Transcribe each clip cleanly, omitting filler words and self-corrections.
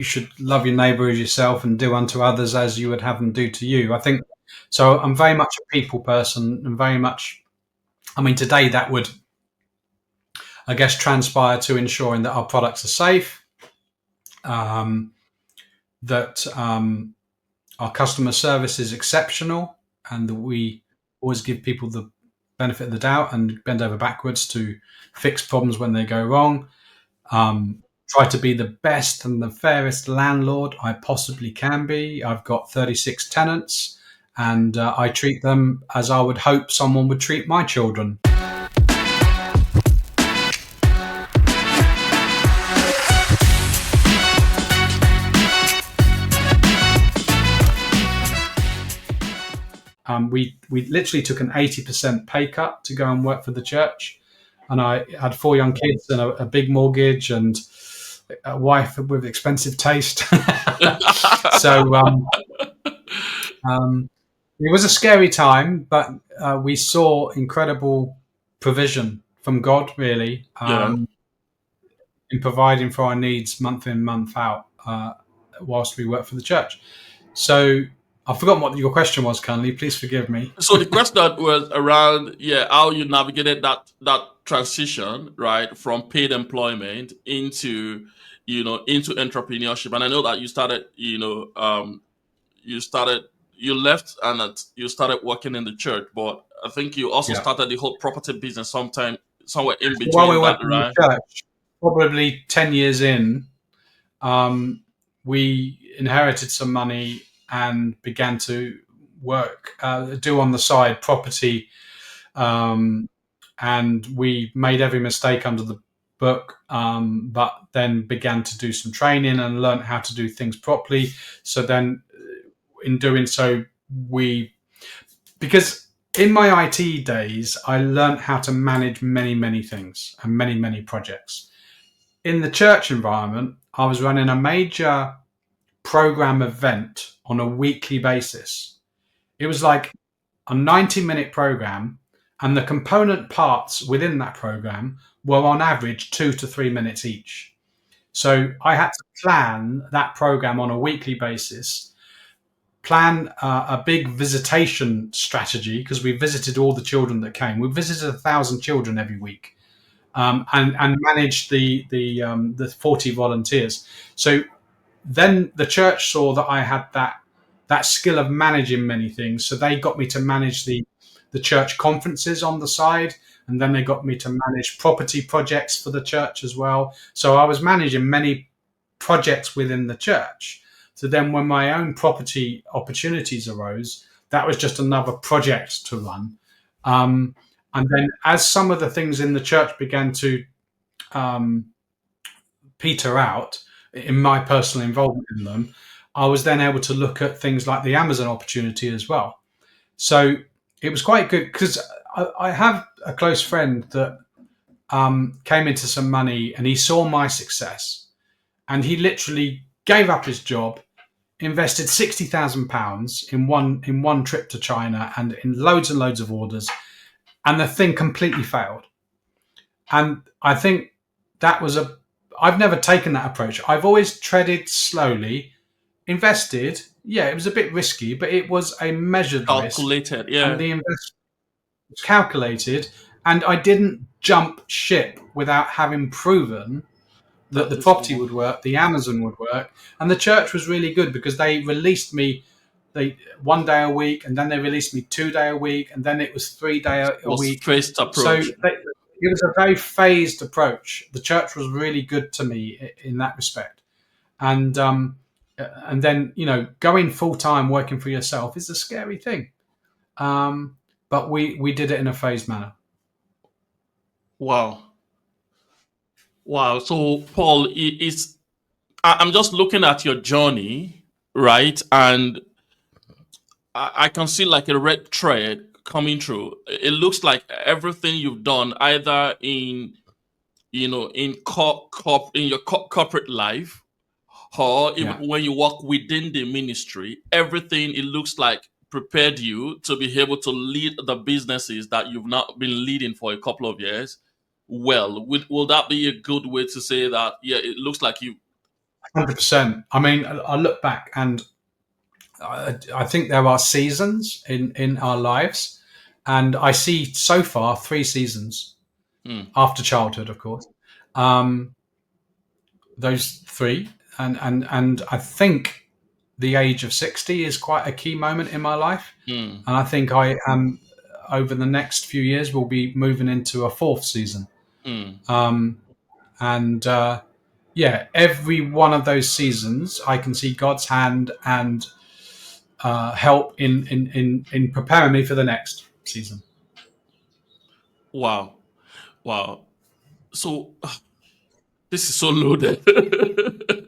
you should love your neighbour as yourself and do unto others as you would have them do to you. I think so. I'm very much a people person, and very much. I mean, today that would, I guess, transpire to ensuring that our products are safe, um, that our customer service is exceptional, and that we always give people the benefit of the doubt and bend over backwards to fix problems when they go wrong. Try to be the best and the fairest landlord I possibly can be. I've got 36 tenants, and I treat them as I would hope someone would treat my children. We literally took an 80% pay cut to go and work for the church, and I had 4 young kids and a big mortgage and a wife with expensive taste. So it was a scary time, but we saw incredible provision from God, really, Yeah. in providing for our needs month in, month out, whilst we work for the church. So I've forgotten what your question was, Kunle. Please forgive me. So the question was around, how you navigated that transition, right, from paid employment into, into entrepreneurship. And I know that you started, you started, you left and you started working in the church, but I think you also Yeah. started the whole property business sometime somewhere in So while we between were that, working in the right? church, probably 10 years in, um, we inherited some money and began to work, do on the side property, um, and we made every mistake under the book, but then began to do some training and learn how to do things properly. So then, in doing so, we because in my IT days, I learned how to manage many, many things and many, many projects. In the church environment, I was running a major program event on a weekly basis. It was like a 90-minute program, and the component parts within that program were on average 2 to 3 minutes each. So I had to plan that program on a weekly basis, plan a big visitation strategy because we visited all the children that came. We visited 1,000 children every week, and managed the 40 volunteers. So then the church saw that I had that skill of managing many things, so they got me to manage the church conferences on the side, and then they got me to manage property projects for the church as well. So I was managing many projects within the church. So then when my own property opportunities arose, that was just another project to run. Um, and then as some of the things in the church began to um, peter out in my personal involvement in them, I was then able to look at things like the Amazon opportunity as well. So it was quite good because I have a close friend that came into some money, and he saw my success, and he literally gave up his job, invested £60,000 in one trip to China and in loads and loads of orders, and the thing completely failed. And I think that was a I've never taken that approach. I've always treaded slowly, invested. Yeah, it was a bit risky, but it was a measured risk, Calculated, and yeah. the investment was calculated. And I didn't jump ship without having proven that That the this property will would work, the Amazon would work, and the church was really good because they released me they 1 day a week, and then they released me 2 day a week, and then it was 3 day a was week. phased So approach. it was a very phased approach. The church was really good to me in that respect, and then going full time working for yourself is a scary thing. But we did it in a phased manner. Wow. Wow. So Paul, I'm just looking at your journey, right? And I can see like a red thread coming through. It looks like everything you've done, either in in in your corporate life, or even Yeah, when you work within the ministry, everything, it looks like, prepared you to be able to lead the businesses that you've not been leading for a couple of years. Well, will that be a good way to say that? Yeah, it looks like you. 100%. I mean, I look back and I think there are seasons in our lives, and I see so far 3 seasons Mm, after childhood, of course. Um, those three, and I think the age of 60 is quite a key moment in my life, mm, and I think I am over the next few years will be moving into a fourth season. mm. Um, and Yeah, every one of those seasons, I can see God's hand and help in preparing me for the next season. Wow. Wow. So this is so loaded.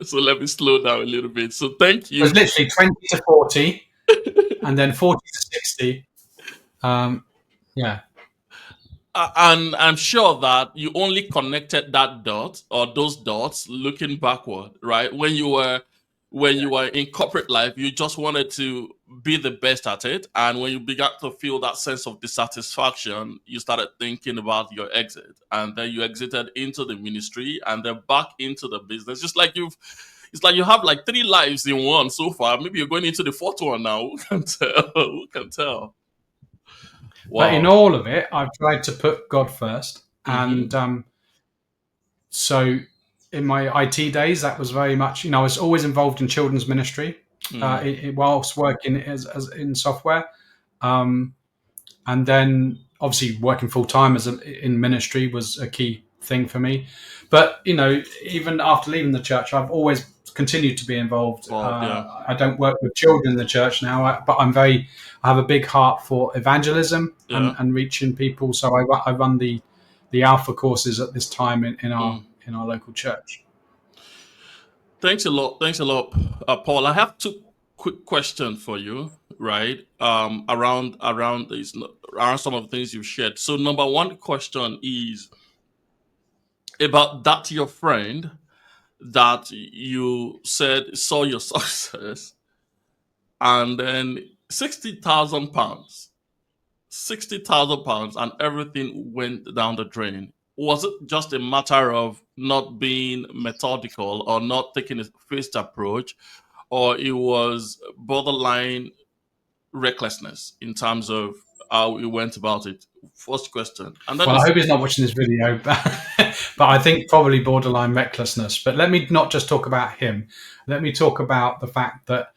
So let me slow down a little bit. So thank It was you. literally 20 to 40, and then 40 to 60. Um, yeah, And I'm sure that you only connected that dot or those dots looking backward, right? When you were in corporate life, you just wanted to be the best at it. And when you began to feel that sense of dissatisfaction, you started thinking about your exit. And then you exited into the ministry and then back into the business. It's like you have like three lives in one so far. Maybe you're going into the fourth one now. Who can tell? Who can tell? but in Wow. all of it, I've tried to put God first, and Mm-hmm. so in my IT days, that was very much, I was always involved in children's ministry Mm. whilst working as in software. Um, and then obviously working full time in ministry was a key thing for me. But even after leaving the church, I've always continued to be involved. Involved, yeah. I don't work with children in the church now, but I have a big heart for evangelism Yeah. and reaching people. So I run the Alpha courses at this time Mm. in our local church. Thanks a lot. Thanks a lot, Paul. I have two quick questions for you, right? Around some of the things you've shared. So, number one question is about that your friend that you said saw your success, and then £60,000, £60,000, and everything went down the drain. Was it just a matter of not being methodical or not taking a phased approach, or it was borderline recklessness in terms of how he went about it? First question. And then Well, I this, hope he's not watching this video, but I think probably borderline recklessness. But let me not just talk about him. Let me talk about the fact that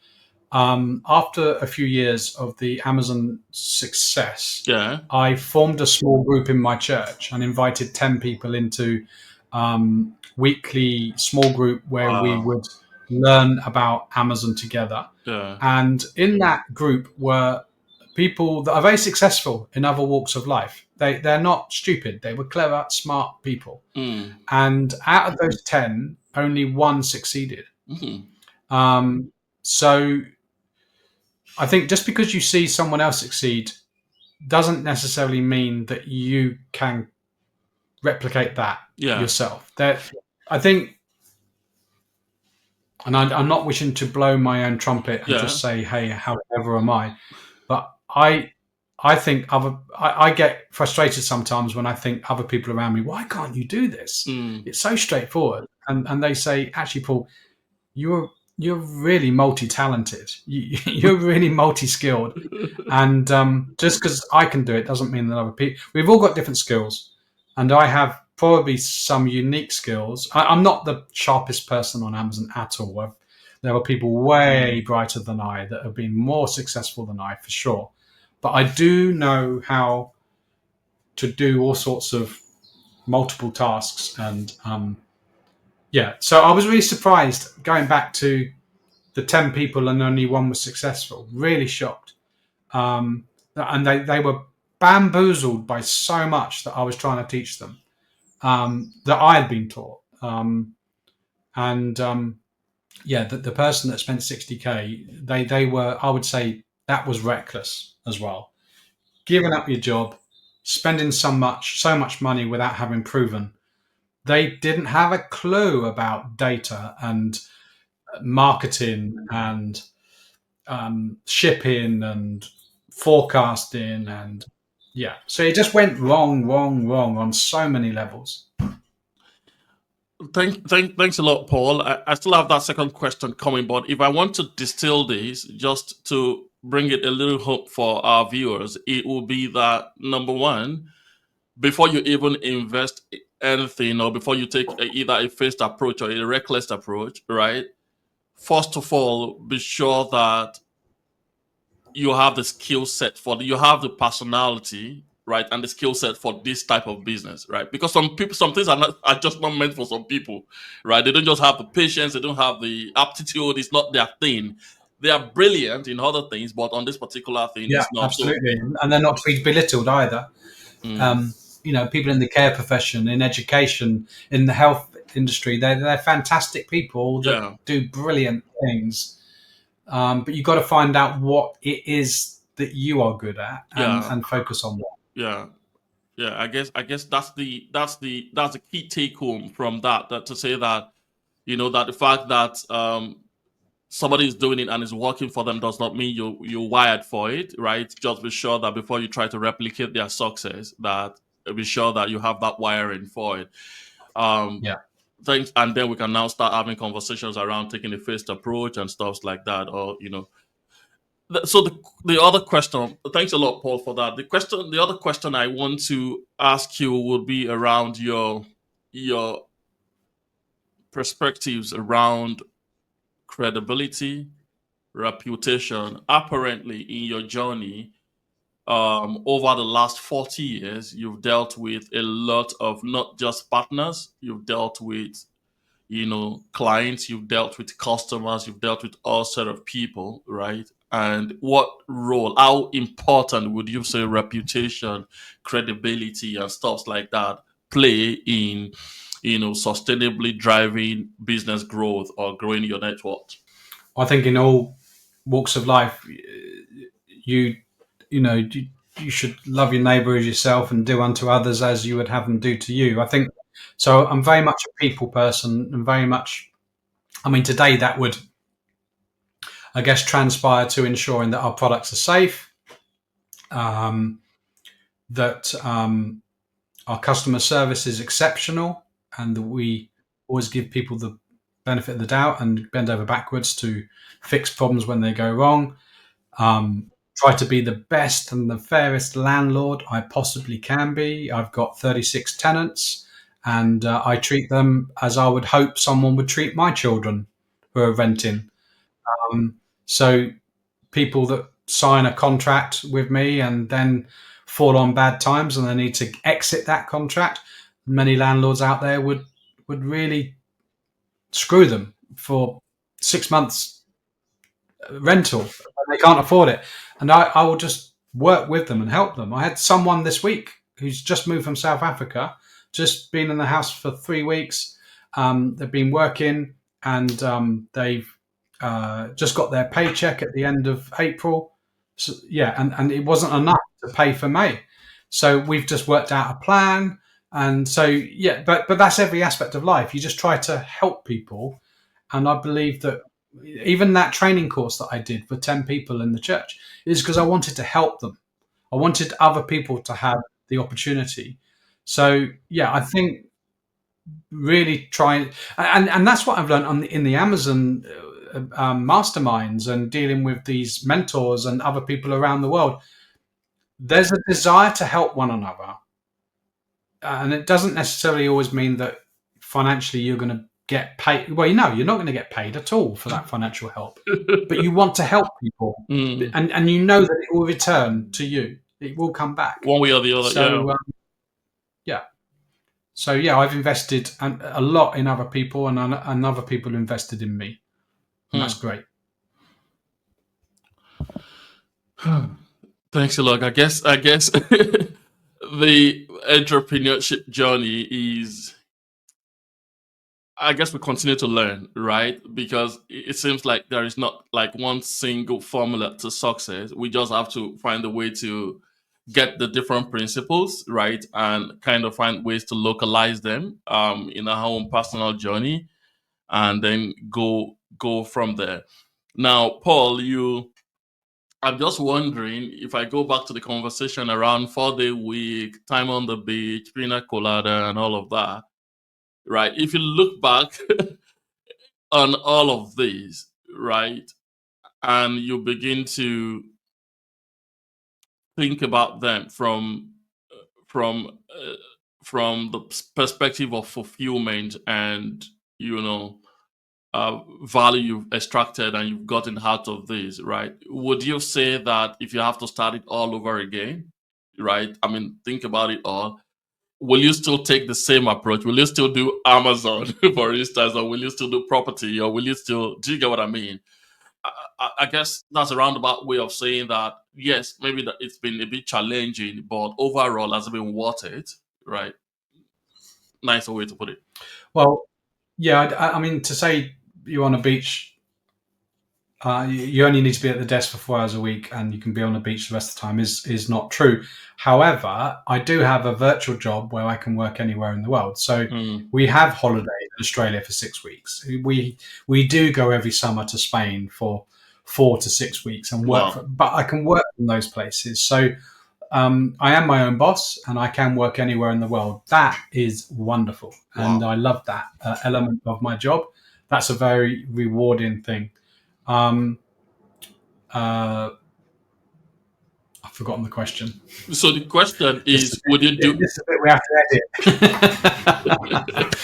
after a few years of the Amazon success, yeah, I formed a small group in my church and invited 10 people into weekly small group where we wow, would learn about Amazon together. yeah, And in that group were people that are very successful in other walks of life. They're not stupid, they were clever, smart people. mm, And out of those 10, only one succeeded. mm, Um, so I think just because you see someone else succeed doesn't necessarily mean that you can replicate that yeah, yourself. I think, and I'm not wishing to blow my own trumpet and yeah, just say, "Hey, how clever am I?" But I think I get frustrated sometimes when I think other people around me, why can't you do this? mm, It's so straightforward. And they say, actually, Paul, you're really multi-talented. You're really multi-skilled. And just because I can do it doesn't mean that other people. We've all got different skills, and I have probably some unique skills. I'm not the sharpest person on Amazon at all. There are people way brighter than I that have been more successful than I, for sure. But I do know how to do all sorts of multiple tasks, and yeah. So I was really surprised going back to the 10 people and only one was successful. Really shocked. And they were bamboozled by so much that I was trying to teach them that I had been taught. And Yeah, the person that spent 60K, they were, I would say, that was reckless as well. Giving up your job, spending so much money without having proven. They didn't have a clue about data and marketing and shipping and forecasting and yeah. So it just went wrong on so many levels. Thanks a lot, Paul. I still have that second question coming, but if I want to distill this just to bring it a little hope for our viewers, it will be that number one, before you even invest anything or before you take either a phased approach or a reckless approach, right? First of all, be sure that you have the skill set you have the personality, right, and the skill set for this type of business, right? Because some things are just not meant for some people, right? They don't just have the patience, they don't have the aptitude. It's not their thing. They are brilliant in other things, but on this particular thing, Yeah, it's not. So, absolutely, and they're not to be belittled either. mm, Um, People in the care profession, in education, in the health industry, they're fantastic people that yeah, do brilliant things. But you've got to find out what it is that you are good at yeah, and focus on that. yeah. Yeah, I guess that's the key take home from that to say that that the fact that somebody is doing it and is working for them does not mean you're wired for it, right? Just be sure that before you try to replicate their success, that be sure that you have that wiring for it. Um, Yeah, Thanks, and then we can now start having conversations around taking a phased approach and stuff like that, or So the other question, thanks a lot, Paul, for that. The other question I want to ask you would be around your perspectives around credibility, reputation. Apparently, in your journey, over the last 40 years, you've dealt with a lot of not just partners, you've dealt with clients, you've dealt with customers, you've dealt with all sort of people, right? And what role, how important would you say reputation, credibility, and stuff like that play in, sustainably driving business growth or growing your network? I think in all walks of life, you you know you, you should love your neighbour as yourself and do unto others as you would have them do to you. I think so. I'm very much a people person, and very much. I mean, today that would, I guess, transpire to ensuring that our products are safe, um, that our customer service is exceptional, and that we always give people the benefit of the doubt and bend over backwards to fix problems when they go wrong. Try to be the best and the fairest landlord I possibly can be. I've got 36 tenants, and I treat them as I would hope someone would treat my children who are renting. So people that sign a contract with me and then fall on bad times and they need to exit that contract, many landlords out there would really screw them for 6 months rental and they can't afford it. And I will just work with them and help them. I had someone this week who's just moved from South Africa, just been in the house for 3 weeks. They've been working and they've just got their paycheck at the end of April. So, yeah, and it wasn't enough to pay for May. So we've just worked out a plan. And so, yeah, but that's every aspect of life. You just try to help people. And I believe that even that training course that I did for 10 people in the church is because I wanted to help them. I wanted other people to have the opportunity. So, yeah, I think really trying, and that's what I've learned in the Amazon masterminds and dealing with these mentors and other people around the world. There's a desire to help one another. And it doesn't necessarily always mean that financially you're going to get paid. Well, you're not going to get paid at all for that financial help, but you want to help people, Mm, and you know that it will return to you. It will come back. one way or the other, yeah. So yeah, so yeah, I've invested a lot in other people, and other people invested in me, and that's great. Thanks a lot. I guess the entrepreneurship journey is, I guess we continue to learn, right? Because it seems like there is not like one single formula to success. We just have to find a way to get the different principles, right? And kind of find ways to localize them in our own personal journey and then go from there. Now, Paul, I'm just wondering if I go back to the conversation around 4-day week, time on the beach, pina colada, and all of that. right? If you look back on all of these, right, and you begin to think about them from uh, from the perspective of fulfillment and you know value you've extracted and you've gotten out of this, right? Would you say that if you have to start it all over again, right? I mean, think about it all. Will you still take the same approach? Will you still do Amazon, for instance, or will you still do property, or will you still? Do you get what I mean? I guess that's a roundabout way of saying that yes, maybe that it's been a bit challenging, but overall has it been worth it, right? Nicer way to put it. Well, yeah, I mean, to say you're on a beach, you only need to be at the desk for 4 hours a week and you can be on the beach the rest of the time is not true. However, I do have a virtual job where I can work anywhere in the world. So Mm, we have holiday in Australia for 6 weeks. We do go every summer to Spain for 4 to 6 weeks and work wow, for, but I can work in those places. So I am my own boss and I can work anywhere in the world. That is wonderful. And wow. I love that element of my job. That's a very rewarding thing. Um, uh, I've forgotten the question. So the question This is is, would you the bit, do? this is the bit we have to edit.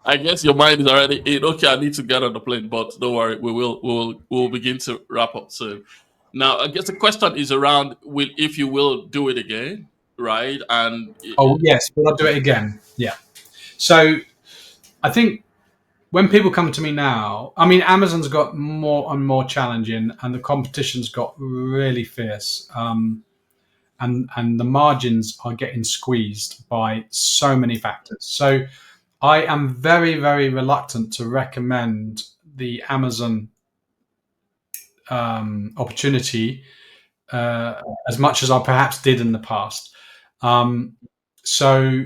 I guess your mind is already in. Okay, I need to get on the plane, but don't worry, we'll begin to wrap up soon. Now, I guess the question is around will if you will do it again, right? And Oh yes, but I'll do it again. Yeah. So I think when people come to me now, I mean, Amazon's got more and more challenging, and the competition's got really fierce. And the margins are getting squeezed by so many factors. So I am very, very reluctant to recommend the Amazon opportunity uh, as much as I perhaps did in the past. Um, so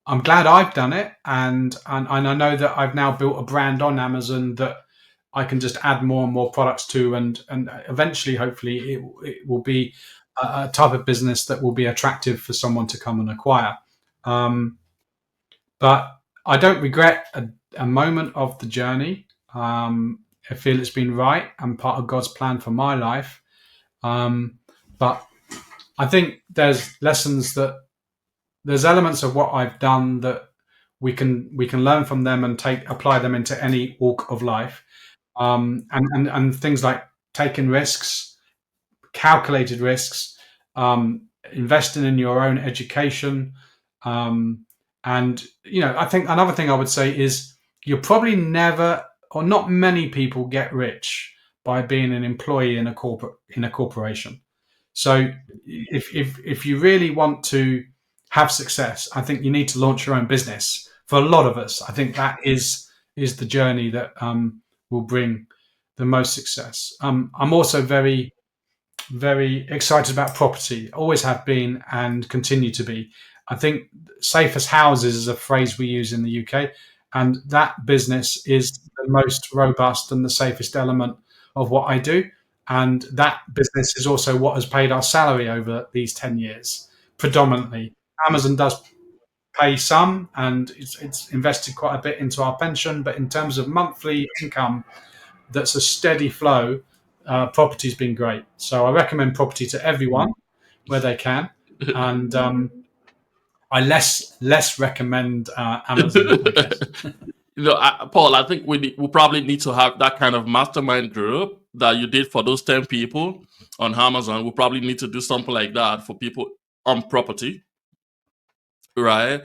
I'm glad I've done it, and I know that I've now built a brand on Amazon that I can just add more and more products to, and eventually, hopefully, it will be a type of business that will be attractive for someone to come and acquire. Um, but I don't regret a moment of the journey. I feel it's been right and part of God's plan for my life. Um, but I think there's elements of what I've done that we can learn from them and take apply them into any walk of life. And things like taking risks, calculated risks, investing in your own education, um, and I think another thing I would say is you'll probably never or not many people get rich by being an employee in a corporation. So if you really want to have success, I think you need to launch your own business. For a lot of us, I think that is the journey that will bring the most success. I'm also very very excited about property. Always have been and continue to be. I think safest houses is a phrase we use in the UK, and that business is the most robust and the safest element of what I do. And that business is also what has paid our salary over these 10 years, predominantly. Amazon does pay some and it's invested quite a bit into our pension, but in terms of monthly income, that's a steady flow. Property's been great, so I recommend property to everyone where they can, and I less recommend Amazon, I guess. Paul, I think we probably need to have that kind of mastermind group that you did for those 10 people on Amazon. We probably need to do something like that for people on property, right?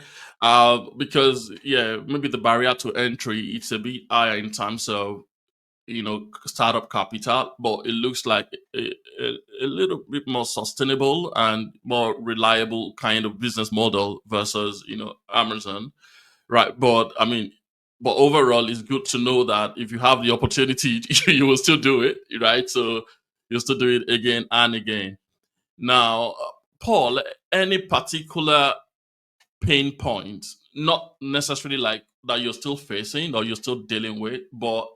Because yeah, maybe the barrier to entry it's a bit higher in terms of startup capital, but it looks like a little bit more sustainable and more reliable kind of business model versus Amazon, right? But I mean, but overall, it's good to know that if you have the opportunity, you will still do it, right? So you'll still do it again and again. Now, Paul, any particular pain points, not necessarily like that you're still facing or you're still dealing with, but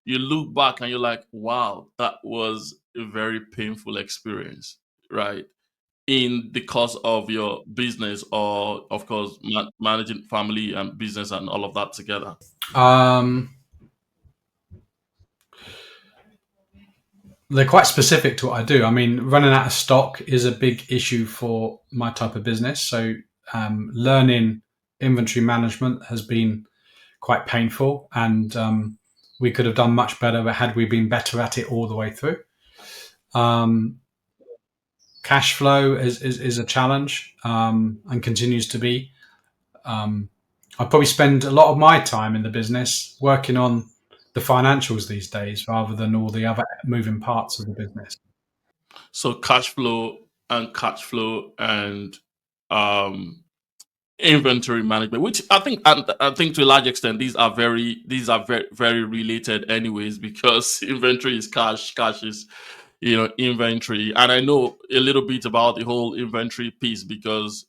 you look back and you're like, wow, that was a very painful experience, right? in the course of your business, or of course managing family and business and all of that together? Um, they're quite specific to what I do. I mean, running out of stock is a big issue for my type of business. So, learning inventory management has been quite painful, and we could have done much better had we been better at it all the way through. Um, Cash flow is a challenge, and continues to be. Um, I probably spend a lot of my time in the business working on the financials these days rather than all the other moving parts of the business. So cash flow and um, inventory management, which I think to a large extent these are very very related anyways, because inventory is cash, cash is inventory. And I know a little bit about the whole inventory piece, because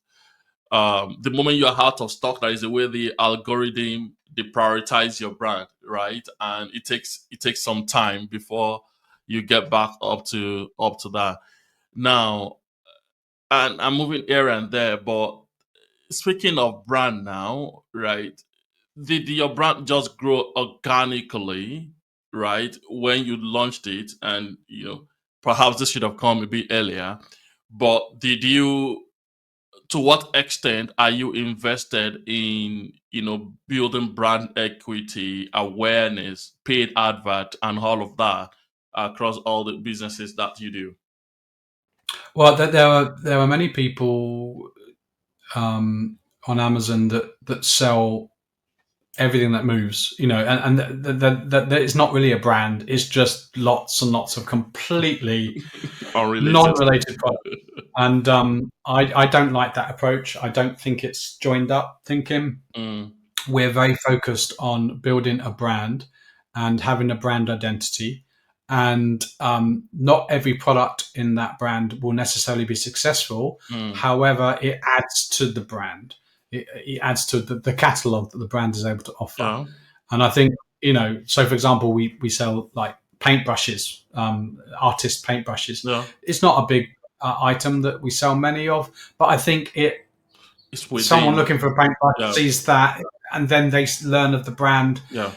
the moment you're out of stock, that is the way the algorithm they prioritize your brand, right? And it takes some time before you get back up to that. Now, and I'm moving here and there, but speaking of brand now, right? Did your brand just grow organically, right? When you launched it, and perhaps this should have come a bit earlier, but did you? To what extent are you invested in building brand equity, awareness, paid advert, and all of that across all the businesses that you do? Well, there are many people on Amazon that sell everything that moves, and that it's not really a brand. It's just lots and lots of completely Unrelated stuff. non-related products. And I don't like that approach. I don't think it's joined up thinking. Mm, We're very focused on building a brand and having a brand identity. And not every product in that brand will necessarily be successful. mm, However, it adds to the brand. It adds to the catalog that the brand is able to offer. yeah, And I think, so for example, we sell like paintbrushes, artist paintbrushes. yeah. It's not a big item that we sell many of, but I think It's someone within. looking for a paintbrush Yeah, sees that, and then they learn of the brand. yeah.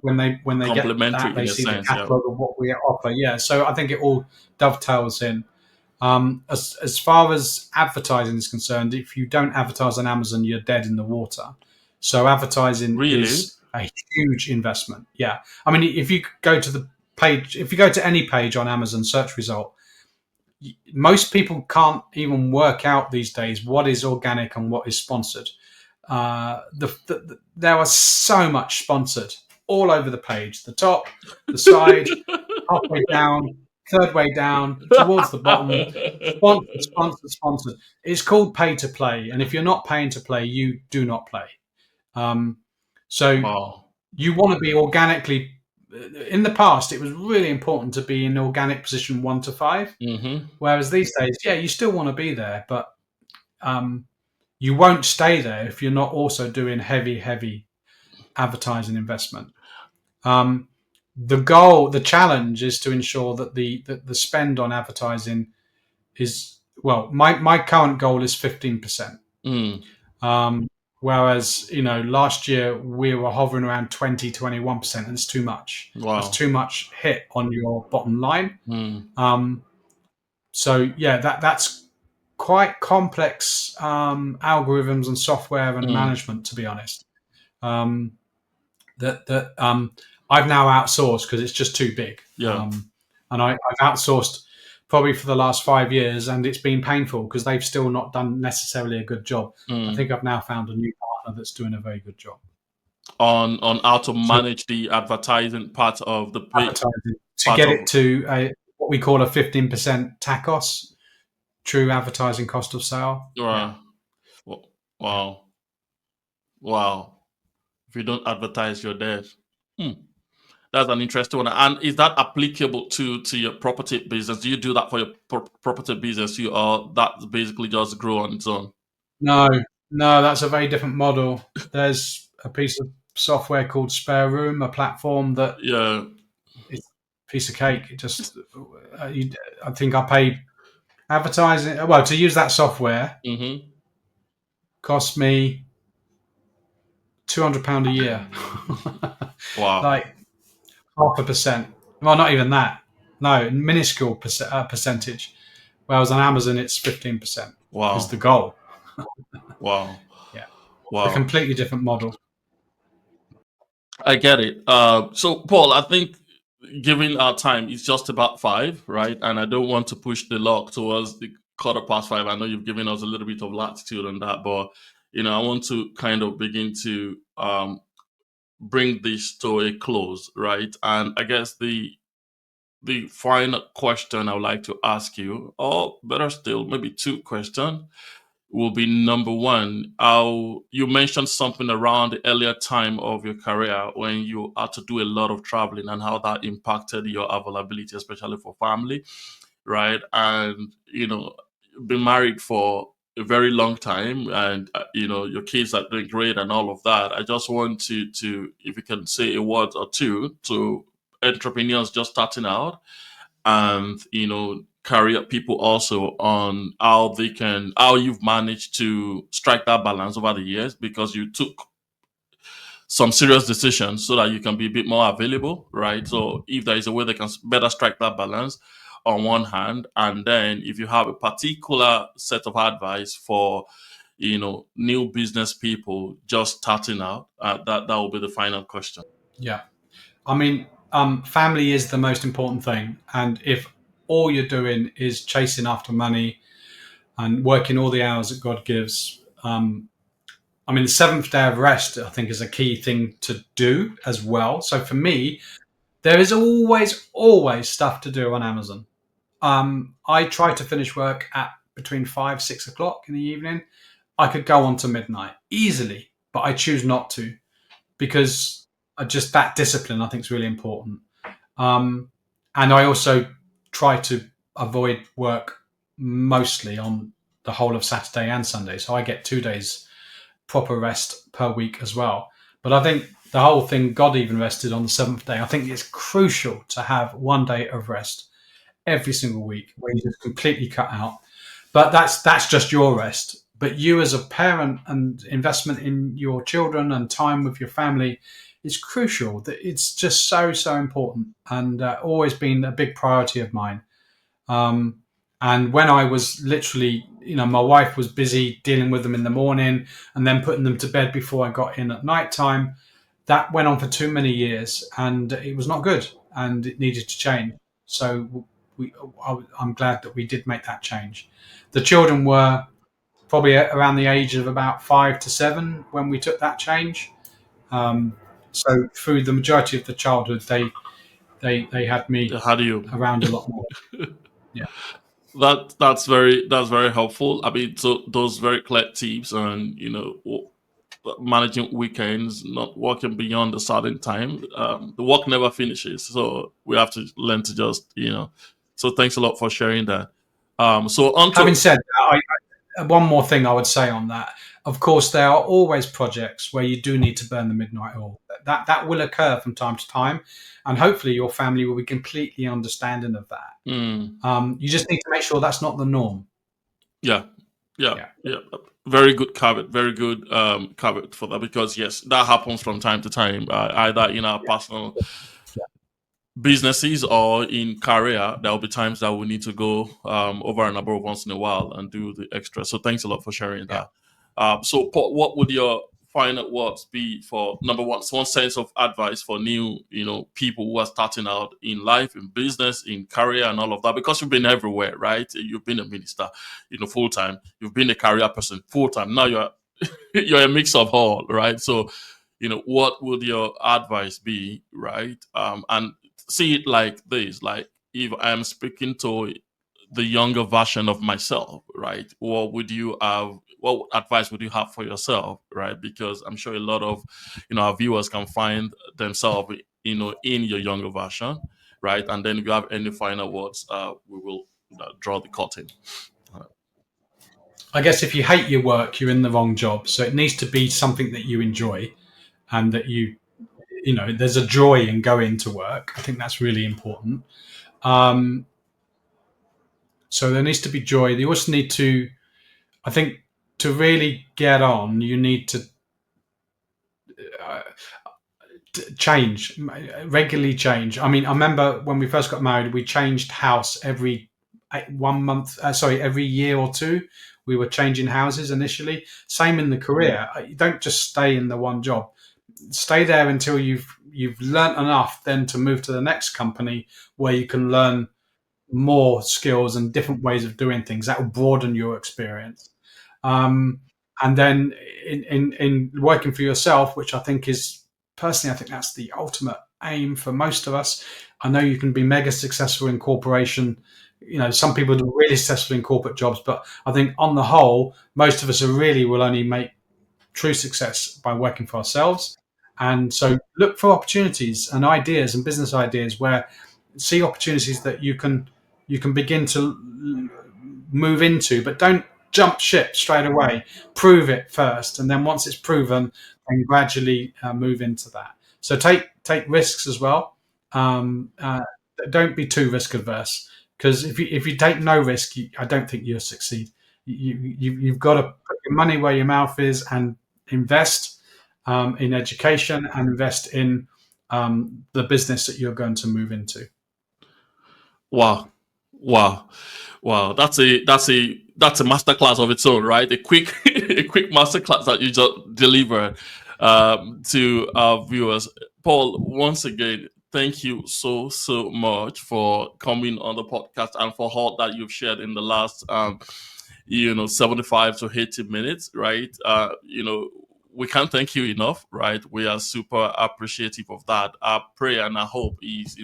When they get that, Complementary they in a see the sense. Yeah. catalogue of what we offer. Yeah, so I think it all dovetails in. As far as advertising is concerned, if you don't advertise on Amazon, you're dead in the water. So advertising Really? is a huge investment. Yeah, I mean, if you go to the page, if you go to any page on Amazon search result, most people can't even work out these days what is organic and what is sponsored. There was so much sponsored all over the page, the top, the side, halfway down, third way down, towards the bottom. Sponsored, sponsored, sponsored. It's called pay to play, and if you're not paying to play, you do not play. Um, so Wow. you want to be organically. In the past, it was really important to be in organic position 1 to 5. Mm-hmm. Whereas these days, yeah, you still want to be there, but um, you won't stay there if you're not also doing heavy, heavy advertising investment. Um, the challenge is to ensure that the spend on advertising is, well. My current goal is 15%. Mm. Um, Whereas last year we were hovering around 20, 21%, and it's too much. That's Wow. too much hit on your bottom line. Mm. Um, so yeah, that's quite complex algorithms and software and Mm. management, to be honest. Um, that I've now outsourced because it's just too big. Yeah. And I've outsourced probably for the last 5 years, and it's been painful because they've still not done necessarily a good job. I Mm. think I've now found a new partner that's doing a very good job. On how to So manage the advertising part of the advertising to part get of. it to what we call a 15% TACOS, true advertising cost of sale. Yeah. Wow. Wow. Wow. If you don't advertise, you're dead. Hmm. That's an interesting one. And is that applicable to your property business? Do you do that for your property business? You or that basically just grow on its own? No, no, that's a very different model. There's a piece of software called Spare Room, a platform that Yeah. is a piece of cake. It just, I think I pay. Advertising, well, to use that software Mm-hmm. cost me £200 a year, Wow. like 0.5%. Well, not even that. No, minuscule percentage. Whereas on Amazon, it's 15% is the Wow. goal. Wow. Yeah, a Wow. completely different model. I get it. So, Paul, I think given our time, it's just about five, right? And I don't want to push the lock towards the quarter past five. I know you've given us a little bit of latitude on that, but I want to kind of begin to bring this to a close, right? And I guess the final question I would like to ask you, or better still, maybe two questions, will be number one. How you mentioned something around the earlier time of your career when you had to do a lot of traveling and how that impacted your availability, especially for family, right? And been married for a very long time, and your kids are doing great and all of that. I just want to if you can say a word or two to entrepreneurs just starting out, and career people also, on how you've managed to strike that balance over the years, because you took some serious decisions so that you can be a bit more available, right? So if there is a way they can better strike that balance on one hand, and then if you have a particular set of advice for new business people just starting out, that will be the final question. Yeah, I mean, family is the most important thing, and if all you're doing is chasing after money and working all the hours that God gives, I mean, the seventh day of rest, I think, is a key thing to do as well. So for me, there is always stuff to do on Amazon. I try to finish work at between 5, 6 o'clock in the evening. I could go on to midnight easily, but I choose not to because just that discipline I think is really important. Um, and I also try to avoid work mostly on the whole of Saturday and Sunday, so I get 2 days proper rest per week as well. But I think the whole thing, God even rested on the seventh day. I think it's crucial to have one day of rest every single week where you just completely cut out. But that's just your rest. But you as a parent and investment in your children and time with your family is crucial. It's just so important and always been a big priority of mine. Um, and when I was literally, my wife was busy dealing with them in the morning and then putting them to bed before I got in at night time. That went on for too many years and it was not good and it needed to change. So I'm glad that we did make that change. The children were probably around the age of about 5 to 7 when we took that change. Um, so through the majority of the childhood, they had me How do you around a lot more. Yeah. that's very helpful. I mean, so those very clear tips, and managing weekends, not working beyond a certain time. The work never finishes, so we have to learn to just So thanks a lot for sharing that. So on Having to said that, one more thing I would say on that. Of course, there are always projects where you do need to burn the midnight oil. That will occur from time to time, and hopefully your family will be completely understanding of that. mm, You just need to make sure that's not the norm. yeah, yeah, Yeah, yeah. Very good caveat. Very good caveat for that, because yes, that happens from time to time. Either in our personal businesses or in career, there will be times that we need to go over and above once in a while and do the extra. So thanks a lot for sharing yeah. that. So Paul, what would your final words be for number one sense of advice for new people who are starting out in life, in business, in career, and all of that? Because you've been everywhere, right? You've been a minister, full time. You've been a career person full time. Now you're you're a mix of all, right? So what would your advice be, right? And see it like this: like, if I'm speaking to the younger version of myself, right? What advice would you have for yourself, right? Because I'm sure a lot of our viewers can find themselves in your younger version, right? And then if you have any final words, we will draw the curtain. I guess if you hate your work, you're in the wrong job. So it needs to be something that you enjoy and that there's a joy in going to work. I think that's really important. Um, So there needs to be joy. You also need to, I think, to really get on, you need to uh, change, regularly change. I mean, I remember when we first got married, we changed house every 1 month, every year or two. We were changing houses initially. Same in the career. You don't just stay in the one job. Stay there until you've learnt enough, then to move to the next company where you can learn more skills and different ways of doing things. That will broaden your experience. Um, and then in working for yourself, which I think is, personally, I think that's the ultimate aim for most of us. I know you can be mega successful in corporation. You know, some people are really successful in corporate jobs, but I think on the whole, most of us are really will only make true success by working for ourselves. And so look for opportunities and ideas and business ideas where see opportunities that you can begin to move into, but don't jump ship straight away. Prove it first, and then once it's proven, then gradually move into that. So take risks as well. Um, uh, don't be too risk adverse, because if you take no risk, I don't think you'll succeed. You've got to put your money where your mouth is and invest in education and invest in the business that you're going to move into. Wow, wow, wow! That's a masterclass of its own, right? A quick a quick masterclass that you just delivered to our viewers. Paul, once again, thank you so much for coming on the podcast and for all that you've shared in the last 75 to 80 minutes, right? We can't thank you enough, right? We are super appreciative of that. Our prayer and our hope is,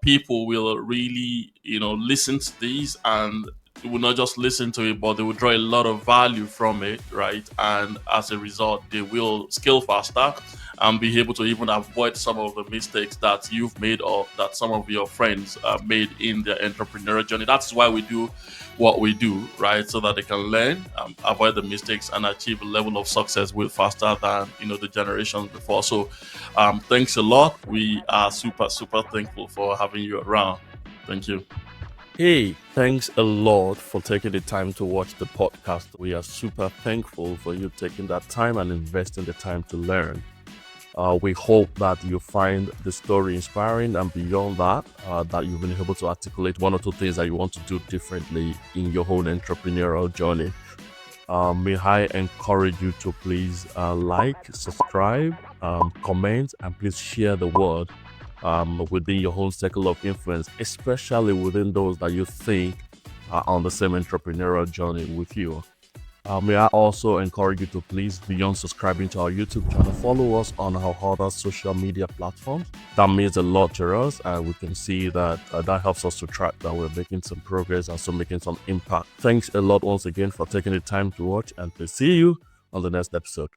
people will really, listen to these and will not just listen to it, but they will draw a lot of value from it, right? And as a result, they will scale faster and be able to even avoid some of the mistakes that you've made or that some of your friends made in their entrepreneurial journey. That's why we do what we do, right? So that they can learn, avoid the mistakes, and achieve a level of success with faster than the generations before. So, thanks a lot. We are super thankful for having you around. Thank you. Hey, thanks a lot for taking the time to watch the podcast. We are super thankful for you taking that time and investing the time to learn. We hope that you find the story inspiring, and beyond that, that you've been able to articulate one or two things that you want to do differently in your own entrepreneurial journey. May I encourage you to please like, subscribe, comment, and please share the word within your own circle of influence, especially within those that you think are on the same entrepreneurial journey with you. May I also encourage you to please, beyond subscribing to our YouTube channel, follow us on our other social media platforms. That means a lot to us, and we can see that that helps us to track that we're making some progress and so making some impact. Thanks a lot once again for taking the time to watch, and to see you on the next episode.